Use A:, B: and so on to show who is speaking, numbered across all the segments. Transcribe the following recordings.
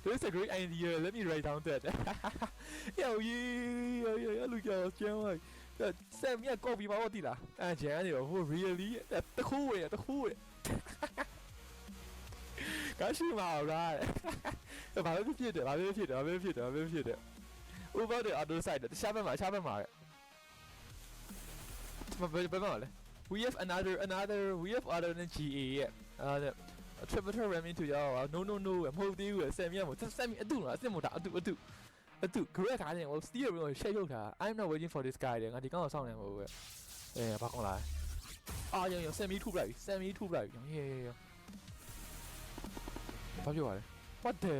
A: This is a great idea. Let me write down that. Yo, look at John. Sam, yeah, copy my body lah. Ah, Jan, really? The cool way, the cool way. 搞笑嘛啦，把那个撇的，把那个撇的，把那个撇的，把那个撇的。Over the other side，下半马，下半马。不了。We have another. We have other than GA 啊，tributor ramming to 要 no，唔好啲嘅，Sam 冇，即 Sam 一度啦，Sam 冇打，一度。Correct 下先，我 still 我 share 咗佢 ，I'm not waiting for this guy 嘅，我哋剛好上嚟冇嘅。誒，白講嚟。啊，有 Sam 2嚟，Sam 2嚟，有。ဘာပြောပါလဲwhat the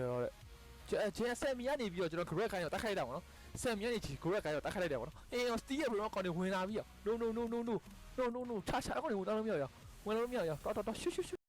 A: ကျန်ဆမ်မီကနေပြီးတော့ကျွန်တော် correct ခိုင်းတော့တက်ခိုက်တာပေါ့နော်ဆမ်မီကနေ correct ခိုင်းတော့တက်ခိုက်လိုက်တယ်ပေါ့နော်အေး steal ဘယ်တော့ကောင်းနေဝင်လာပြီးတော့ no ချာကောင်းနေဝင်တော့လို့မရအောင်ဝင်လို့မရအောင်တော့ရှူ